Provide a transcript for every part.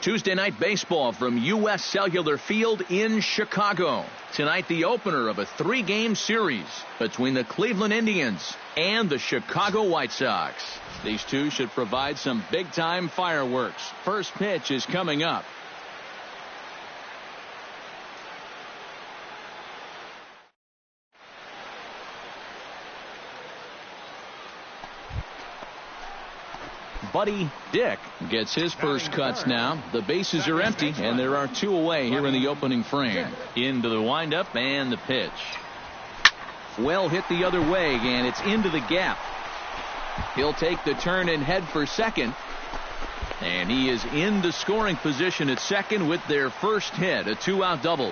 Tuesday night baseball from U.S. Cellular Field in Chicago. Tonight, the opener of a 3-game series between the Cleveland Indians and the Chicago White Sox. These two should provide some big-time fireworks. First pitch is coming up. Buddy Dick gets his first cuts now. The bases are empty, and there are 2 away here in the opening frame. Into the windup and the pitch. Well hit the other way, and it's into the gap. He'll take the turn and head for second. And he is in the scoring position at second with their first hit, a 2-out double.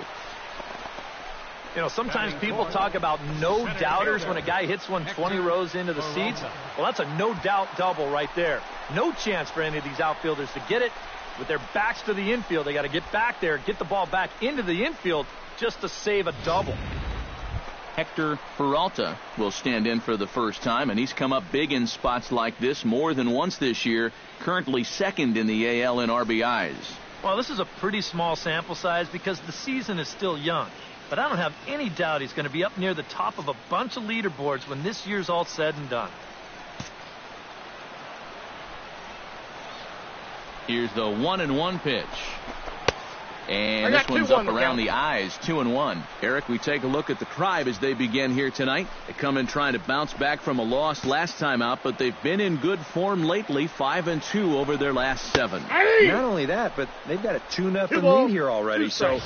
You know, sometimes people talk about no doubters when a guy hits one 20 rows into the seats. Well, that's a no-doubt double right there. No chance for any of these outfielders to get it. With their backs to the infield, they got to get back there, get the ball back into the infield just to save a double. Hector Peralta will stand in for the first time, and he's come up big in spots like this more than once this year, currently second in the AL in RBIs. Well, this is a pretty small sample size because the season is still young. But I don't have any doubt he's going to be up near the top of a bunch of leaderboards when this year's all said and done. Here's the 1-1 pitch. And this one's up around the eyes, 2-1. Eric, we take a look at the Tribe as they begin here tonight. They come in trying to bounce back from a loss last time out, but they've been in good form lately, 5-2 over their last 7. Not only that, but they've got a 2-0 lead here already, so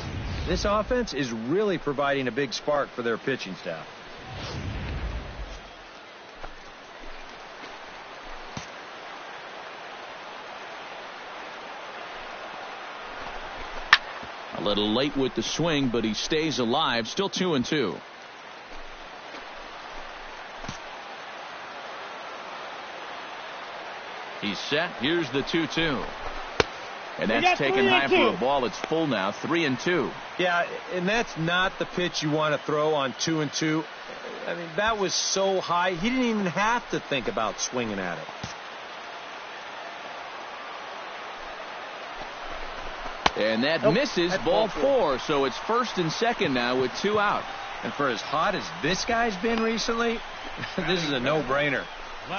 this offense is really providing a big spark for their pitching staff. A little late with the swing, but he stays alive. Still 2-2. He's set. Here's the 2-2. And that's taken high for a ball. It's full now. 3-2. Yeah, and that's not the pitch you want to throw on 2-2. I mean, that was so high. He didn't even have to think about swinging at it. And that misses, ball 4. So it's first and second now with 2 out. And for as hot as this guy's been recently, this is a no-brainer.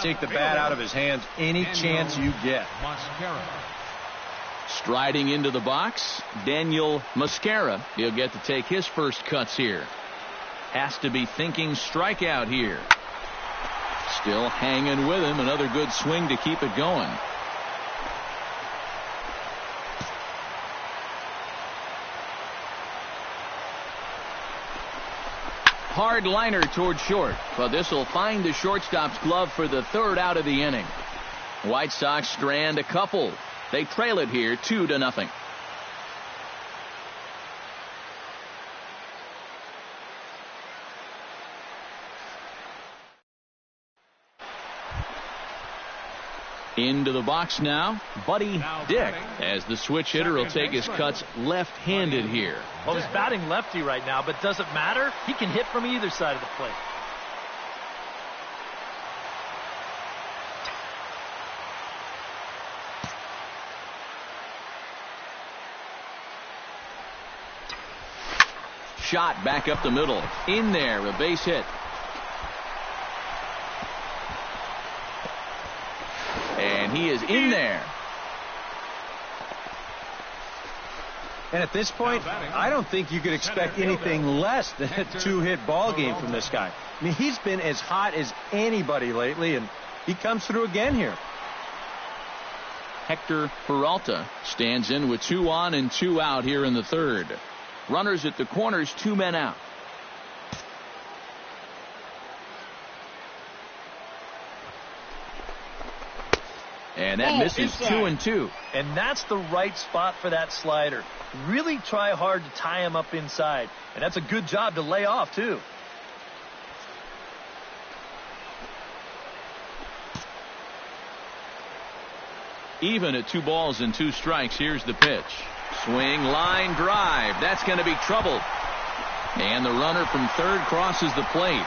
Take the bat out of his hands any chance you get. Striding into the box, Daniel Mosquera. He'll get to take his first cuts here. Has to be thinking strikeout here. Still hanging with him. Another good swing to keep it going. Hard liner toward short, but this will find the shortstop's glove for the 3rd out of the inning. White Sox strand a couple. They trail it here 2-0. Into the box now, Buddy Dick, as the switch hitter will take his cuts left-handed here. Well, he's batting lefty right now, but does it matter? He can hit from either side of the plate. Shot back up the middle. In there, a base hit. And he is in there. And at this point, I don't think you could expect anything less than a 2-hit ball game from this guy. I mean, he's been as hot as anybody lately, and he comes through again here. Hector Peralta stands in with 2 on and 2 out here in the 3rd. Runners at the corners, 2 men out. And that misses 2-2. And that's the right spot for that slider. Really try hard to tie him up inside. And that's a good job to lay off, too. Even at 2 balls and 2 strikes, here's the pitch. Swing, line, drive. That's going to be trouble. And the runner from 3rd crosses the plate.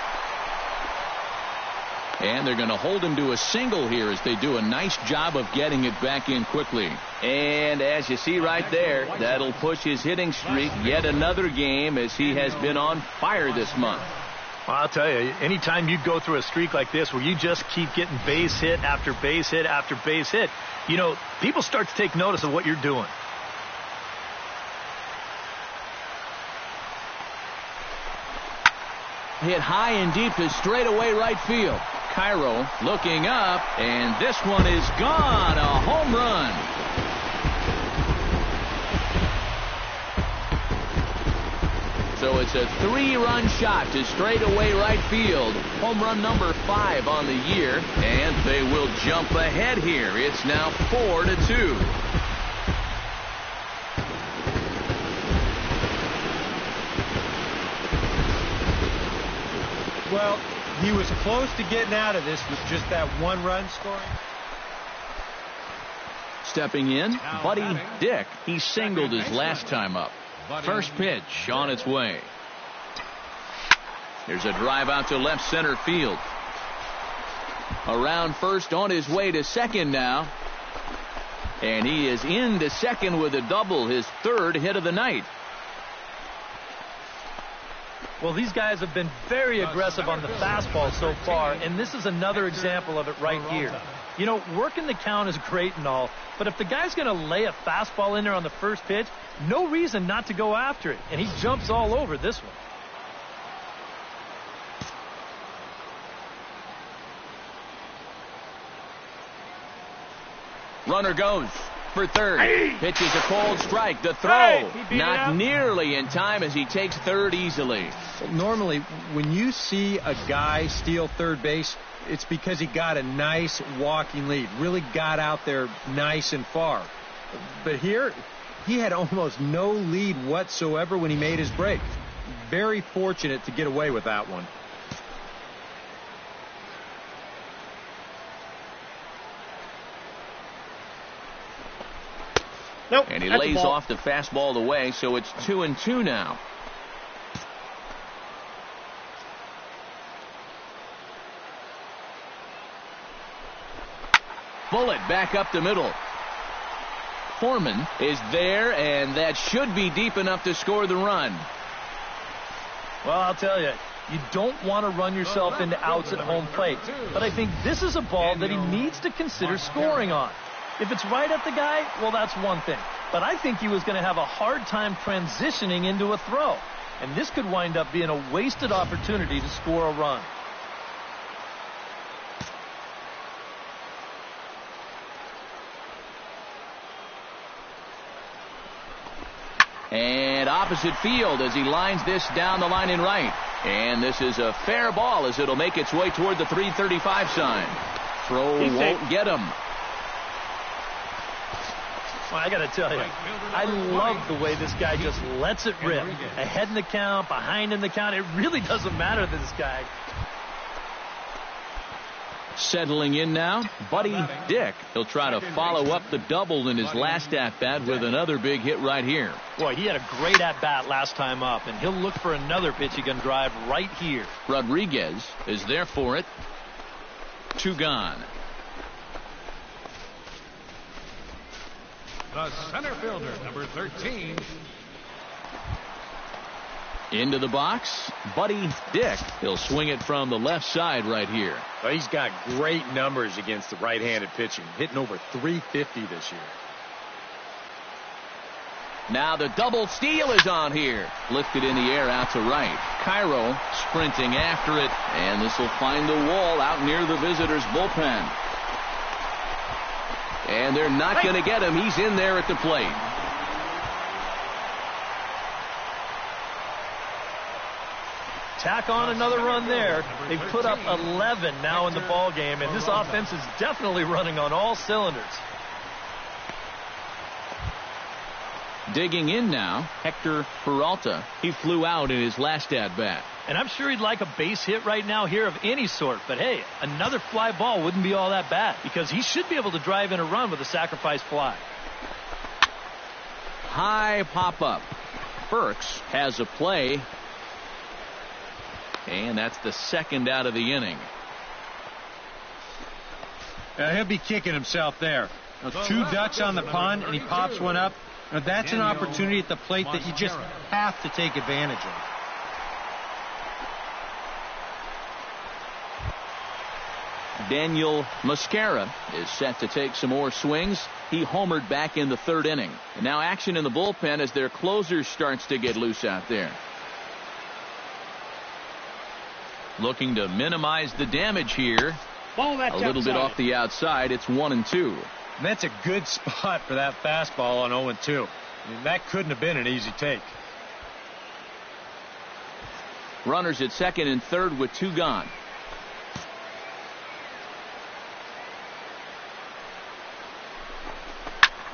And they're going to hold him to a single here as they do a nice job of getting it back in quickly. And as you see right there, that'll push his hitting streak yet another game as he has been on fire this month. Well, I'll tell you, anytime you go through a streak like this where you just keep getting base hit after base hit after base hit, you know, people start to take notice of what you're doing. Hit high and deep to straightaway right field. Cairo looking up, and this one is gone. A home run. So it's a 3-run shot to straightaway right field. Home run number 5 on the year, and they will jump ahead here. It's now 4-2. Well, he was close to getting out of this with just that 1-run scoring. Stepping in, Buddy Dick. He singled his last time up. First pitch on its way. There's a drive out to left center field. Around first, on his way to second now. And he is into second with a double, his 3rd hit of the night. Well, these guys have been very aggressive on the fastball so far, and this is another example of it right here. You know, working the count is great and all, but if the guy's going to lay a fastball in there on the first pitch, no reason not to go after it, and he jumps all over this one. Runner goes for third. Pitches a cold strike. The throw not nearly in time as he takes third easily. Normally, when you see a guy steal third base, it's because he got a nice walking lead, really got out there nice and far. But here, he had almost no lead whatsoever when he made his break. Very fortunate to get away with that one. Nope, and he lays off the fastball away, so it's 2-2 now. Bullet back up the middle. Foreman is there, and that should be deep enough to score the run. Well, I'll tell you, you don't want to run yourself into outs at home plate. But I think this is a ball that he needs to consider scoring on. If it's right at the guy, well, that's one thing. But I think he was going to have a hard time transitioning into a throw. And this could wind up being a wasted opportunity to score a run. And opposite field as he lines this down the line in right. And this is a fair ball as it'll make its way toward the 335 sign. Throw won't get him. Well, I got to tell you, I love the way this guy just lets it rip. Ahead in the count, behind in the count. It really doesn't matter to this guy. Settling in now, Buddy Dick. He'll try to follow up the double in his last at-bat with another big hit right here. Boy, he had a great at-bat last time up, and he'll look for another pitch he can drive right here. Rodriguez is there for it. 2 gone. The center fielder, number 13. Into the box, Buddy Dick. He'll swing it from the left side right here. Well, he's got great numbers against the right-handed pitching, hitting over 350 this year. Now the double steal is on here. Lifted in the air out to right. Cairo sprinting after it, and this will find the wall out near the visitors' bullpen. And they're not going to get him. He's in there at the plate. Tack on another run there. They've put up 11 now in the ball game, and this offense is definitely running on all cylinders. Digging in now, Hector Peralta. He flew out in his last at-bat. And I'm sure he'd like a base hit right now here of any sort. But, hey, another fly ball wouldn't be all that bad because he should be able to drive in a run with a sacrifice fly. High pop-up. Burks has a play. And that's the second out of the inning. He'll be kicking himself there. Two ducks on the pond, and he pops one up. That's an opportunity at the plate that you just have to take advantage of. Daniel Mascara is set to take some more swings. He homered back in the third inning. And now action in the bullpen as their closer starts to get loose out there. Looking to minimize the damage here. A little bit off the outside. It's 1-2. And that's a good spot for that fastball on 0-2. I mean, that couldn't have been an easy take. Runners at second and third with two gone.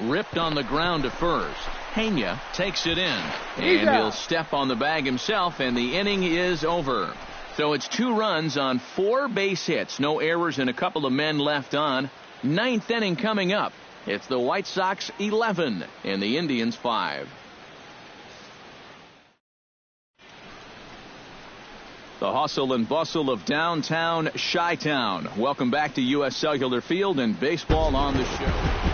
Ripped on the ground to first. Pena takes it in. And he'll step on the bag himself, and the inning is over. So it's 2 runs on 4 base hits. No errors and a couple of men left on. 9th inning coming up. It's the White Sox 11 and the Indians 5. The hustle and bustle of downtown Chi-Town. Welcome back to U.S. Cellular Field and baseball on the show.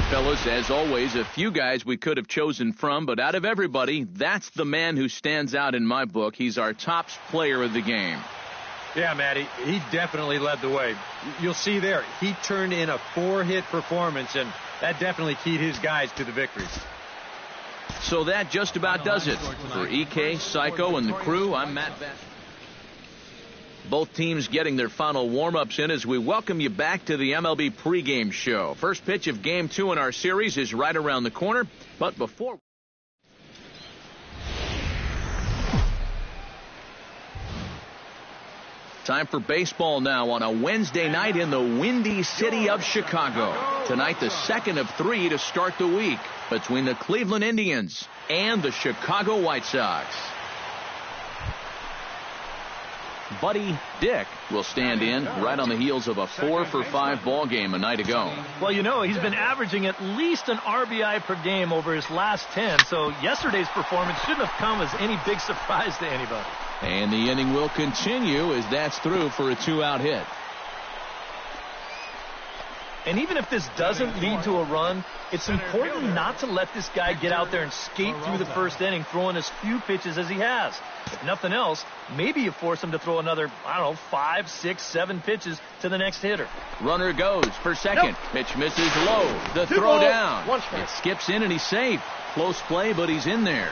Fellas, as always, a few guys we could have chosen from, but out of everybody, that's the man who stands out in my book. He's our top player of the game. Yeah, Matty, he definitely led the way. You'll see there, he turned in a 4-hit performance, and that definitely keyed his guys to the victories. So that just about does it. For EK, Psycho, and the crew, I'm Matt Bass. Both teams getting their final warm-ups in as we welcome you back to the MLB pregame show. First pitch of Game 2 in our series is right around the corner. But before... Time for baseball now on a Wednesday night in the windy city of Chicago. Tonight, the second of 3 to start the week between the Cleveland Indians and the Chicago White Sox. Buddy Dick will stand in right on the heels of a 4-for-5 ball game a night ago. Well, you know, he's been averaging at least an RBI per game over his last 10, so yesterday's performance shouldn't have come as any big surprise to anybody. And the inning will continue as that's through for a 2-out hit. And even if this doesn't lead to a run, it's important not to let this guy get out there and skate through the first inning, throwing as few pitches as he has. If nothing else, maybe you force him to throw another, 5, 6, 7 pitches to the next hitter. Runner goes for second. Nope. Pitch misses low. The throw down. It skips in and he's safe. Close play, but he's in there.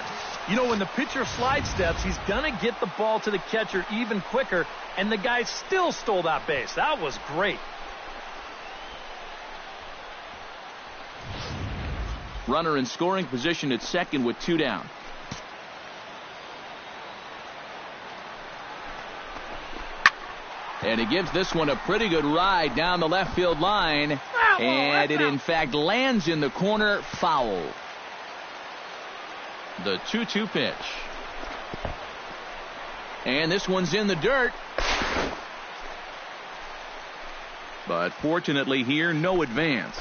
You know, when the pitcher slide steps, he's going to get the ball to the catcher even quicker, and the guy still stole that base. That was great. Runner in scoring position at second with 2 down. And he gives this one a pretty good ride down the left field line. And it, in fact, lands in the corner, foul. The 2-2 pitch. And this one's in the dirt. But fortunately here, no advance.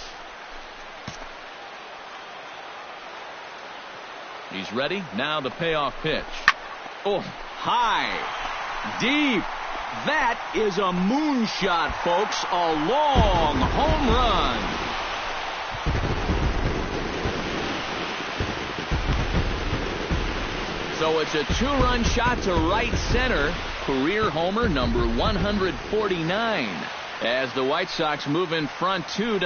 He's ready. Now the payoff pitch. Oh, high. Deep. That is a moonshot, folks. A long home run. So it's a 2-run shot to right center. Career homer number 149. As the White Sox move in front 2-0.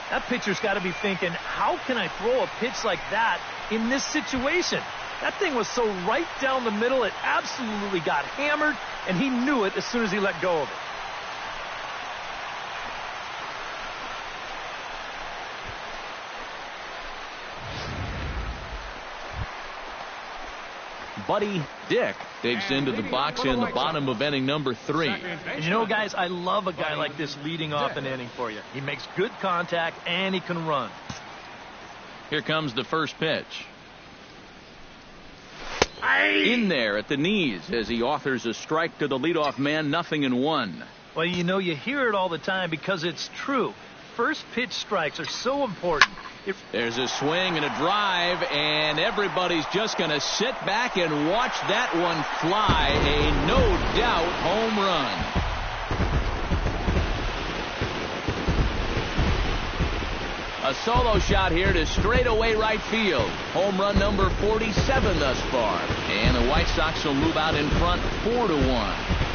That pitcher's got to be thinking, how can I throw a pitch like that in this situation? That thing was so right down the middle, it absolutely got hammered, and he knew it as soon as he let go of it. Buddy Dick digs into the box in the bottom of inning number 3. And you know, guys, I love a guy like this leading off an inning for you. He makes good contact, and he can run. Here comes the first pitch. In there at the knees as he offers a strike to the leadoff man, 0-1. Well, you know, you hear it all the time because it's true. first pitch strikes are so important. There's a swing and a drive, and everybody's just going to sit back and watch that one fly. A no-doubt home run. A solo shot here to straightaway right field. Home run number 47 thus far. And the White Sox will move out in front 4-1.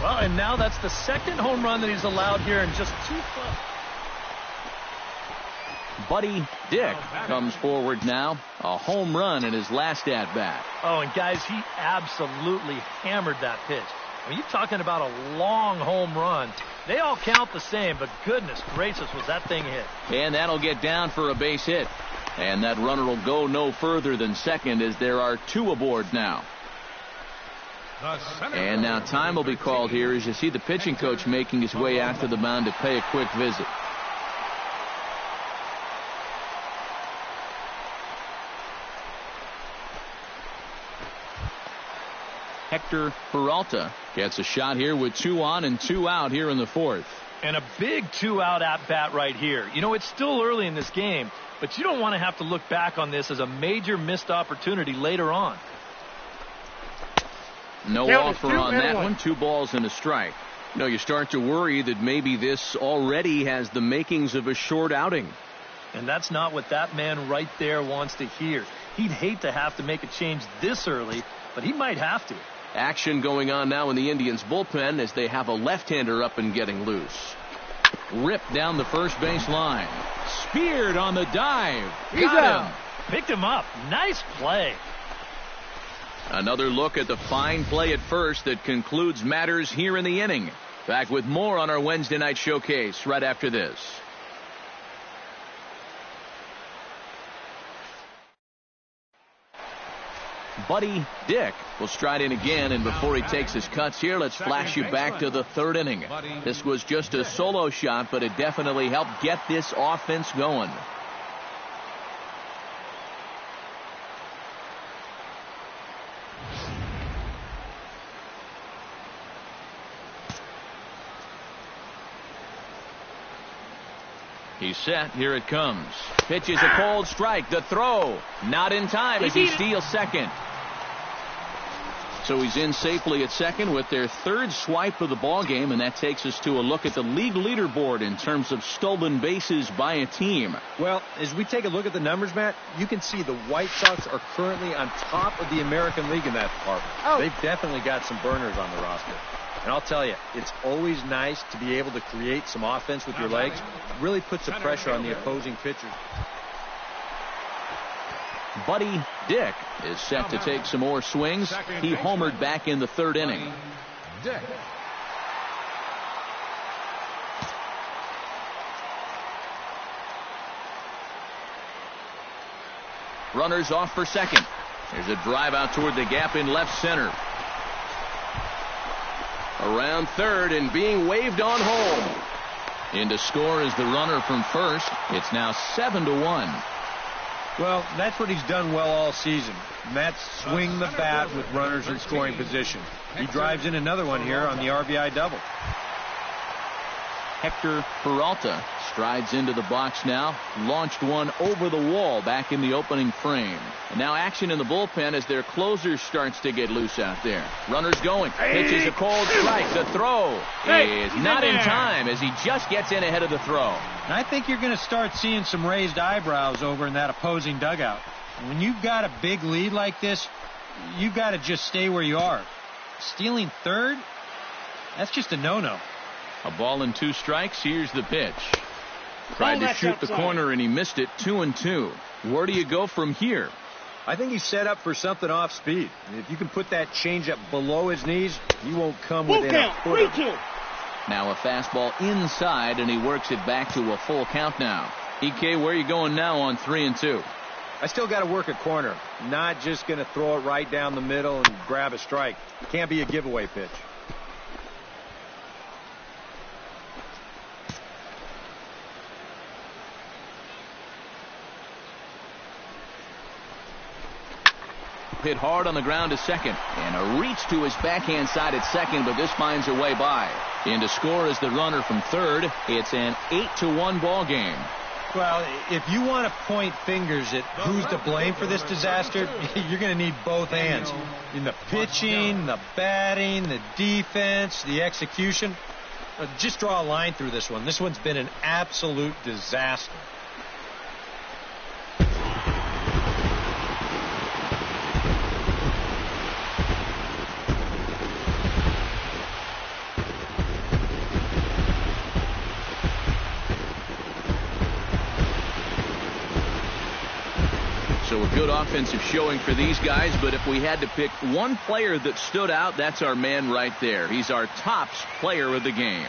Well, and now that's the second home run that he's allowed here in just 2 clubs. Buddy Dick comes forward now. A home run in his last at-bat. Oh, and guys, he absolutely hammered that pitch. I mean, you're talking about a long home run. They all count the same, but goodness gracious, was that thing hit. And that'll get down for a base hit. And that runner will go no further than second as there are 2 aboard now. And now time will be called here as you see the pitching coach making his way out to the mound to pay a quick visit. Hector Peralta gets a shot here with 2 on and 2 out here in the 4th. And a big 2-out at-bat right here. You know, it's still early in this game, but you don't want to have to look back on this as a major missed opportunity later on. No offer on that one. 2 balls and a strike. You know, you start to worry that maybe this already has the makings of a short outing. And that's not what that man right there wants to hear. He'd hate to have to make a change this early, but he might have to. Action going on now in the Indians bullpen as they have a left-hander up and getting loose. Ripped down the first base line. Speared on the dive. Got him. Picked him up. Nice play. Another look at the fine play at first that concludes matters here in the inning. Back with more on our Wednesday night showcase right after this. Buddy Dick will stride in again, and before he takes his cuts here, let's flash you back to the 3rd inning. This was just a solo shot, but it definitely helped get this offense going. He's set. Here it comes. Pitches a cold strike. The throw. Not in time as he steals second. So he's in safely at second with their 3rd swipe of the ball game, and that takes us to a look at the league leaderboard in terms of stolen bases by a team. Well, as we take a look at the numbers, Matt, you can see the White Sox are currently on top of the American League in that department. They've definitely got some burners on the roster. And I'll tell you, it's always nice to be able to create some offense with your legs. It really puts the pressure on the opposing pitchers. Buddy Dick is set to take some more swings. He homered back in the 3rd inning. Dick. Runners off for second. There's a drive out toward the gap in left center. Around third and being waved on home. In to score is the runner from first. It's now 7-1. Well, that's what he's done well all season. And that's swing the bat with runners in scoring position. He drives in another one here on the RBI double. Hector Peralta strides into the box now. Launched one over the wall back in the opening frame. And now action in the bullpen as their closer starts to get loose out there. Runners going. Pitches a cold strike. The throw is not in time as he just gets in ahead of the throw. And I think you're going to start seeing some raised eyebrows over in that opposing dugout. When you've got a big lead like this, you've got to just stay where you are. Stealing third? That's just a no-no. A ball and 2 strikes. Here's the pitch. Tried to shoot the corner and he missed it. 2-2. Where do you go from here? I think he's set up for something off speed. If you can put that changeup below his knees, he won't come within a foot of it. Now a fastball inside, and he works it back to a full count now. EK, where are you going now on 3-2? I still got to work a corner. Not just going to throw it right down the middle and grab a strike. Can't be a giveaway pitch. hit hard on the ground to second. And a reach to his backhand side at second, but this finds a way by. In to score is the runner from third. It's an 8-1 ball game. Well, if you want to point fingers at who's to blame for this disaster, you're going to need both hands. In the pitching, the batting, the defense, the execution. Just draw a line through this one. This one's been an absolute disaster. So a good offensive showing for these guys, but if we had to pick one player that stood out, that's our man right there. He's our tops player of the game.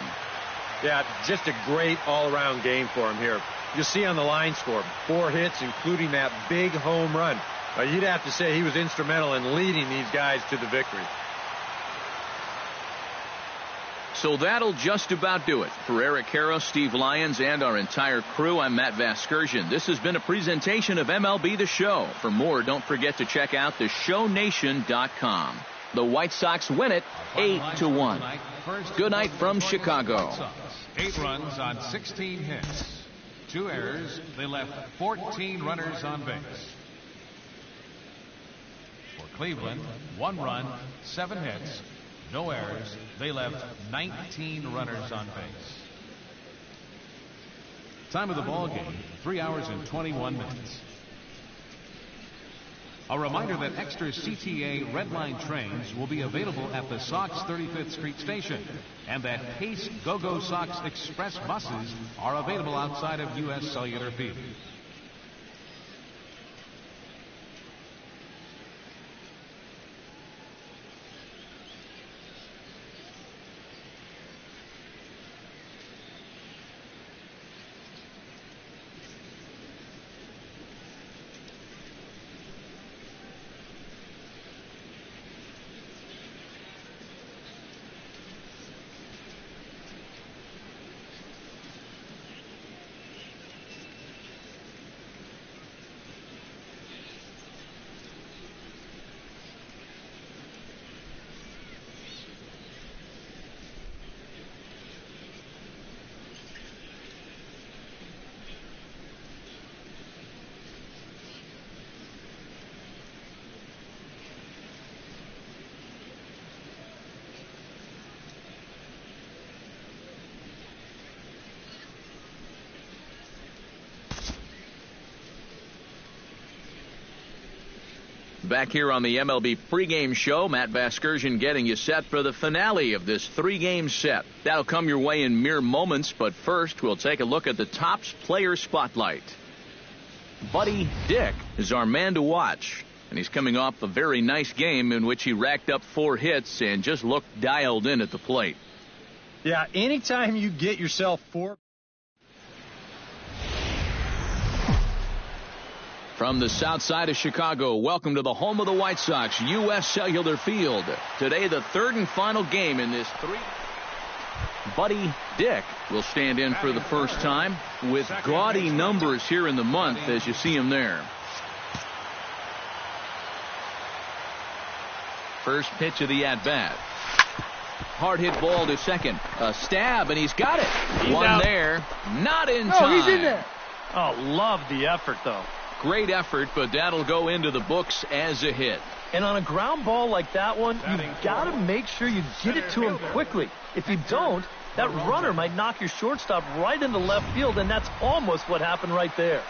Yeah, just a great all-around game for him here. You'll see on the line score, 4 hits, including that big home run. You'd have to say he was instrumental in leading these guys to the victory. So that'll just about do it. For Eric Karros, Steve Lyons, and our entire crew, I'm Matt Vasgersian. This has been a presentation of MLB The Show. For more, don't forget to check out theshownation.com. The White Sox win it 8-1. Good night from Chicago. 8 runs on 16 hits. 2 errors. They left 14 runners on base. For Cleveland, 1 run, 7 hits. No errors. They left 19 runners on base. Time of the ball game, 3 hours and 21 minutes. A reminder that extra CTA Red Line trains will be available at the Sox 35th Street station, and that Pace Go-Go Sox Express buses are available outside of U.S. Cellular Field. Back here on the MLB pregame show, Matt Vasgersian getting you set for the finale of this 3-game set. That'll come your way in mere moments, but first we'll take a look at the Topps Player Spotlight. Buddy Dick is our man to watch, and he's coming off a very nice game in which he racked up 4 hits and just looked dialed in at the plate. Yeah, anytime you get yourself 4... From the south side of Chicago, welcome to the home of the White Sox, U.S. Cellular Field. Today, the 3rd and final game in this 3. Buddy Dick will stand in for the first time with gaudy numbers here in the month as you see him there. First pitch of the at-bat. Hard hit ball to second. A stab, and he's got it. He's One out. There. Not in time. He's in there. Oh, love the effort, though. Great effort, but that'll go into the books as a hit. And on a ground ball like that one, you've got to make sure you get it to him quickly. If you don't, that runner might knock your shortstop right into left field, and that's almost what happened right there.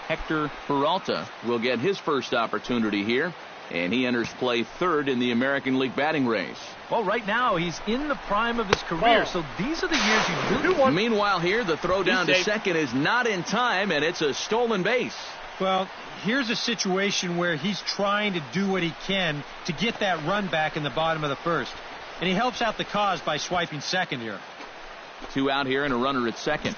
Hector Peralta will get his first opportunity here, and he enters play 3rd in the American League batting race. Well, right now, he's in the prime of his career, so these are the years you really want. Meanwhile, here, the throw down to second is not in time, and it's a stolen base. Well, here's a situation where he's trying to do what he can to get that run back in the bottom of the 1st. And he helps out the cause by swiping second here. 2 out here and a runner at second.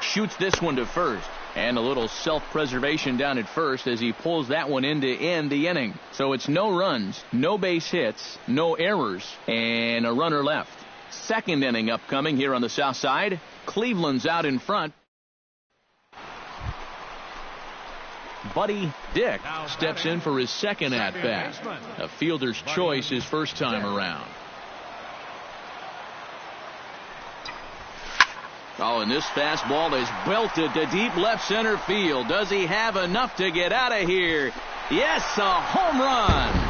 Shoots this one to first. And a little self-preservation down at first as he pulls that one in to end the inning. So it's no runs, no base hits, no errors, and a runner left. 2nd inning upcoming here on the south side. Cleveland's out in front. Buddy Dick steps in for his second at-bat. A fielder's choice his first time around. Oh, and this fastball is belted to deep left center field. Does he have enough to get out of here? Yes, a home run.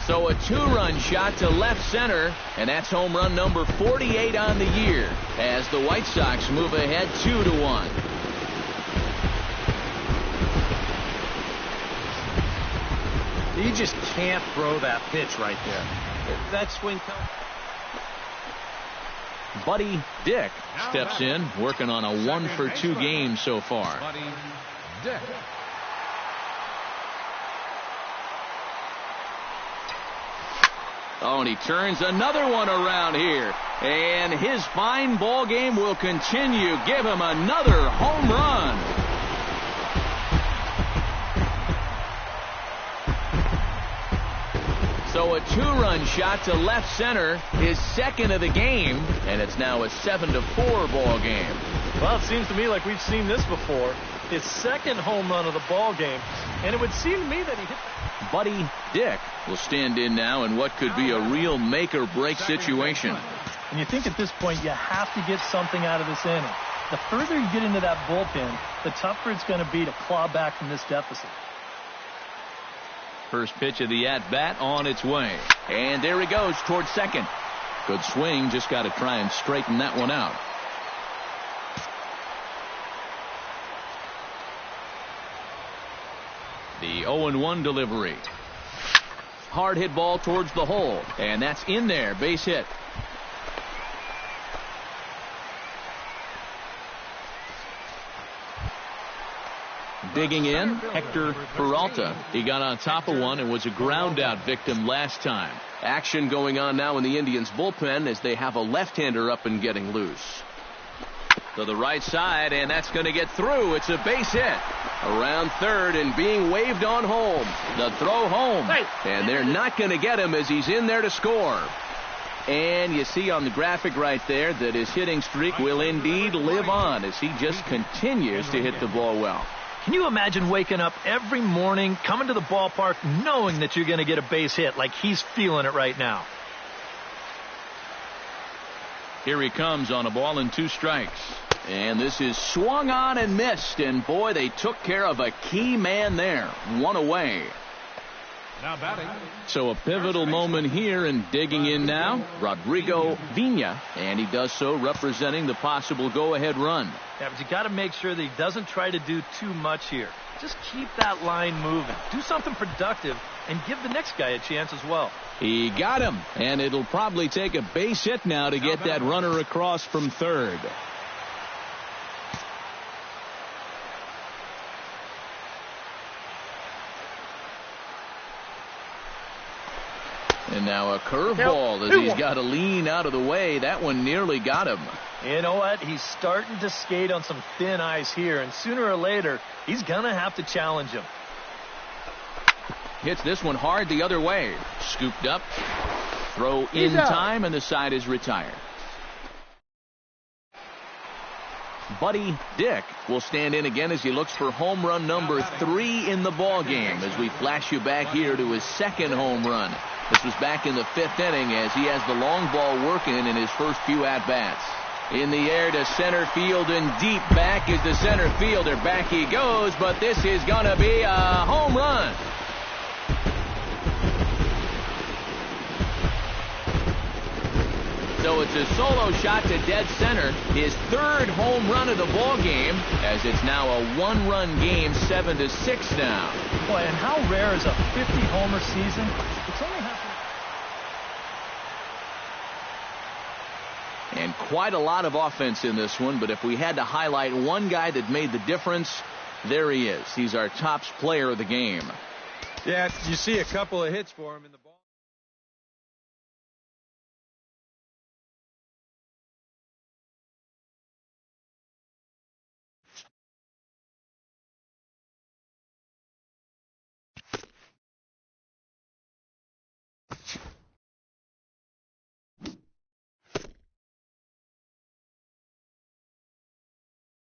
So a two-run shot to left center, and that's home run number 48 on the year as the White Sox move ahead 2-1. You just can't throw that pitch right there. That swing. Buddy Dick steps in, working on a 1-for-2 game so far. Buddy Dick. Oh, and he turns another one around here. And his fine ball game will continue. Give him another home run. So a two-run shot to left center, his second of the game, and it's now a 7-4 ball game. Well, it seems to me like we've seen this before. His second home run of the ball game, and it would seem to me that he hit. Buddy Dick will stand in now in what could be a real make-or-break situation. And you think at this point you have to get something out of this inning. The further you get into that bullpen, the tougher it's going to be to claw back from this deficit. First pitch of the at-bat on its way. And there he goes towards second. Good swing, just got to try and straighten that one out. The 0-1 delivery. Hard hit ball towards the hole, and that's in there. Base hit. Digging in, Hector Peralta. He got on top of one and was a ground out victim last time. Action going on now in the Indians bullpen as they have a left-hander up and getting loose. To the right side, and that's going to get through. It's a base hit. Around third and being waved on home. The throw home. And they're not going to get him as he's in there to score. And you see on the graphic right there that his hitting streak will indeed live on as he just continues to hit the ball well. Can you imagine waking up every morning, coming to the ballpark, knowing that you're going to get a base hit like he's feeling it right now? Here he comes on a ball and 2 strikes. And this is swung on and missed. And boy, they took care of a key man there. 1 away. Now batting. So a pivotal moment here, and digging in now, Rodrigo Vina. And he does so representing the possible go-ahead run. Yeah, but you got to make sure that he doesn't try to do too much here. Just keep that line moving. Do something productive and give the next guy a chance as well. He got him, and it'll probably take a base hit now to get that runner across from third. And now a curveball as he's got to lean out of the way. That one nearly got him. You know what? He's starting to skate on some thin ice here, and sooner or later, he's going to have to challenge him. Hits this one hard the other way. Scooped up. Throw in time, and the side is retired. Buddy Dick will stand in again as he looks for home run number 3 in the ball game as we flash you back here to his second home run. This was back in the 5th inning as he has the long ball working in his first few at-bats. In the air to center field and deep back is the center fielder. Back he goes, but this is going to be a home run. So it's a solo shot to dead center. His 3rd home run of the ball game as it's now a 1-run game, 7-6 now. Boy, and how rare is a 50-homer season? It's only happening. And quite a lot of offense in this one, but if we had to highlight one guy that made the difference, there he is. He's our top player of the game. Yeah, you see a couple of hits for him in the